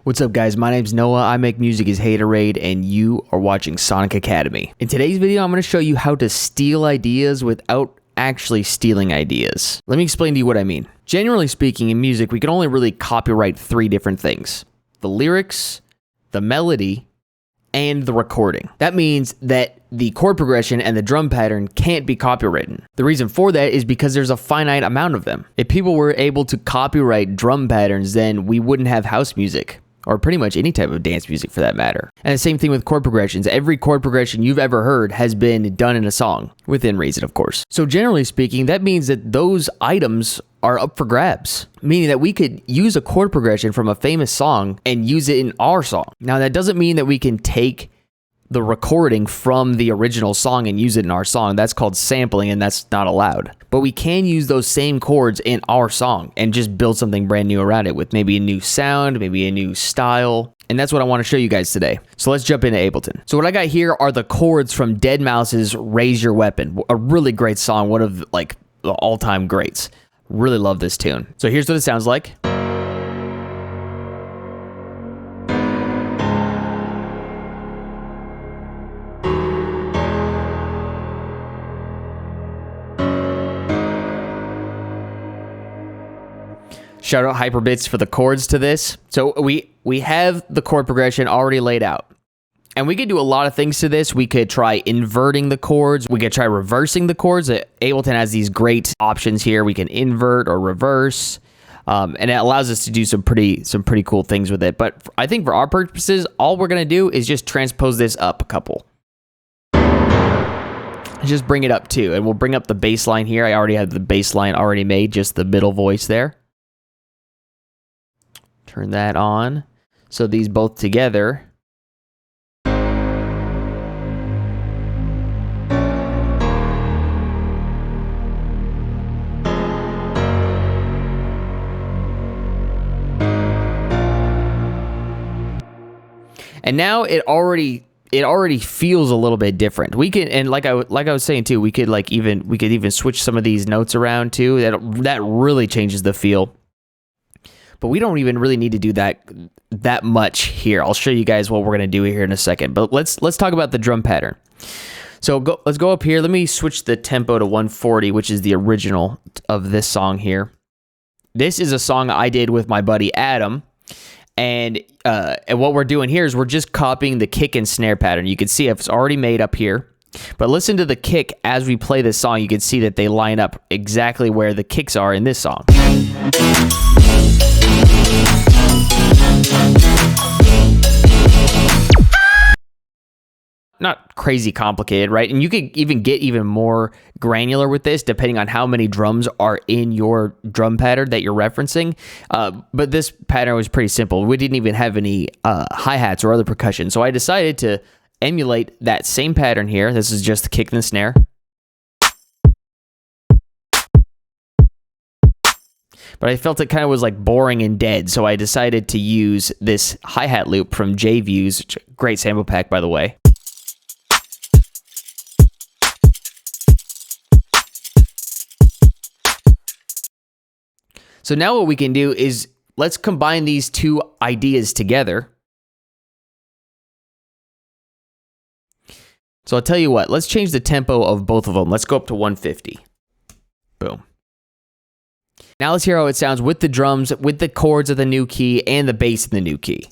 What's up, guys? My name's Noah. I make music as Haterade, and you are watching Sonic Academy. In today's video, I'm going to show you how to steal ideas without actually stealing ideas. Let me explain to you what I mean. Generally speaking, in music, we can only really copyright three different things: the lyrics, the melody, and the recording. That means that the chord progression and the drum pattern can't be copywritten. The reason for that is because there's a finite amount of them. If people were able to copyright drum patterns, then we wouldn't have house music, or pretty much any type of dance music for that matter. And the same thing with chord progressions. Every chord progression you've ever heard has been done in a song, within reason, of course. So generally speaking, that means that those items are up for grabs, meaning that we could use a chord progression from a famous song and use it in our song. Now, that doesn't mean that we can take the recording from the original song and use it in our song. That's called sampling, and that's not allowed. But we can use those same chords in our song and just build something brand new around it with maybe a new sound, maybe a new style. And that's what I want to show you guys today. So let's jump into Ableton. So what I got here are the chords from Deadmau5's Raise Your Weapon, a really great song, one of like the all-time greats. Really love this tune. So here's what it sounds like. Shout out Hyperbits for the chords to this. So we have the chord progression already laid out. And we could do a lot of things to this. We could try inverting the chords. We could try reversing the chords. Ableton has these great options here. We can invert or reverse. And it allows us to do some pretty cool things with it. But I think for our purposes, all we're going to do is just transpose this up a couple. Just bring it up too. And we'll bring up the bass line here. I already have the bass line already made, just the middle voice there. Turn that on. So these both together. And now it already feels a little bit different. We can, and like I was saying too, we could even switch some of these notes around too. That really changes the feel. But we don't even really need to do that much here. I'll show you guys what we're gonna do here in a second. But let's talk about the drum pattern. So let's go up here. Let me switch the tempo to 140, which is the original of this song here. This is a song I did with my buddy Adam, and what we're doing here is we're just copying the kick and snare pattern. You can see it's already made up here. But listen to the kick as we play this song. You can see that they line up exactly where the kicks are in this song. Not crazy complicated, right? And you could even get even more granular with this depending on how many drums are in your drum pattern that you're referencing. But this pattern was pretty simple. We didn't even have any hi-hats or other percussion. So I decided to emulate that same pattern here. This is just the kick and the snare. But I felt it kind of was like boring and dead, so I decided to use this hi-hat loop from JViews, great sample pack, by the way. So now what we can do is let's combine these two ideas together. So I'll tell you what, let's change the tempo of both of them. Let's go up to 150. Boom. Now let's hear how it sounds with the drums, with the chords of the new key, and the bass in the new key.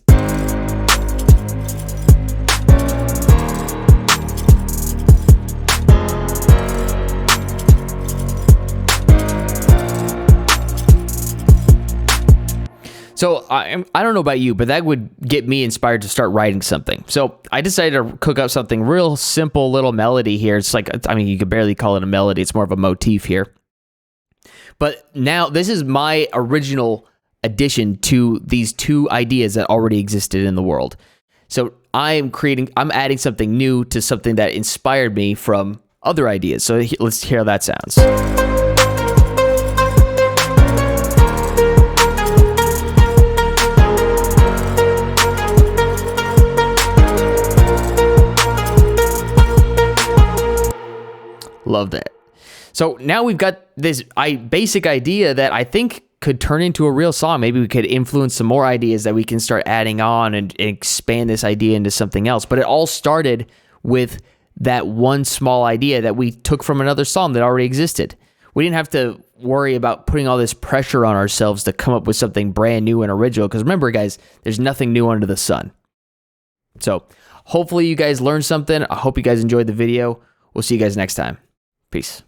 So I don't know about you, but that would get me inspired to start writing something. So I decided to cook up something real simple little melody here. It's like, I mean, you could barely call it a melody. It's more of a motif here. But now this is my original addition to these two ideas that already existed in the world. So I'm adding something new to something that inspired me from other ideas. So let's hear how that sounds. Love that. So now we've got this basic idea that I think could turn into a real song. Maybe we could influence some more ideas that we can start adding on and expand this idea into something else. But it all started with that one small idea that we took from another song that already existed. We didn't have to worry about putting all this pressure on ourselves to come up with something brand new and original. Because remember, guys, there's nothing new under the sun. So hopefully you guys learned something. I hope you guys enjoyed the video. We'll see you guys next time. Peace.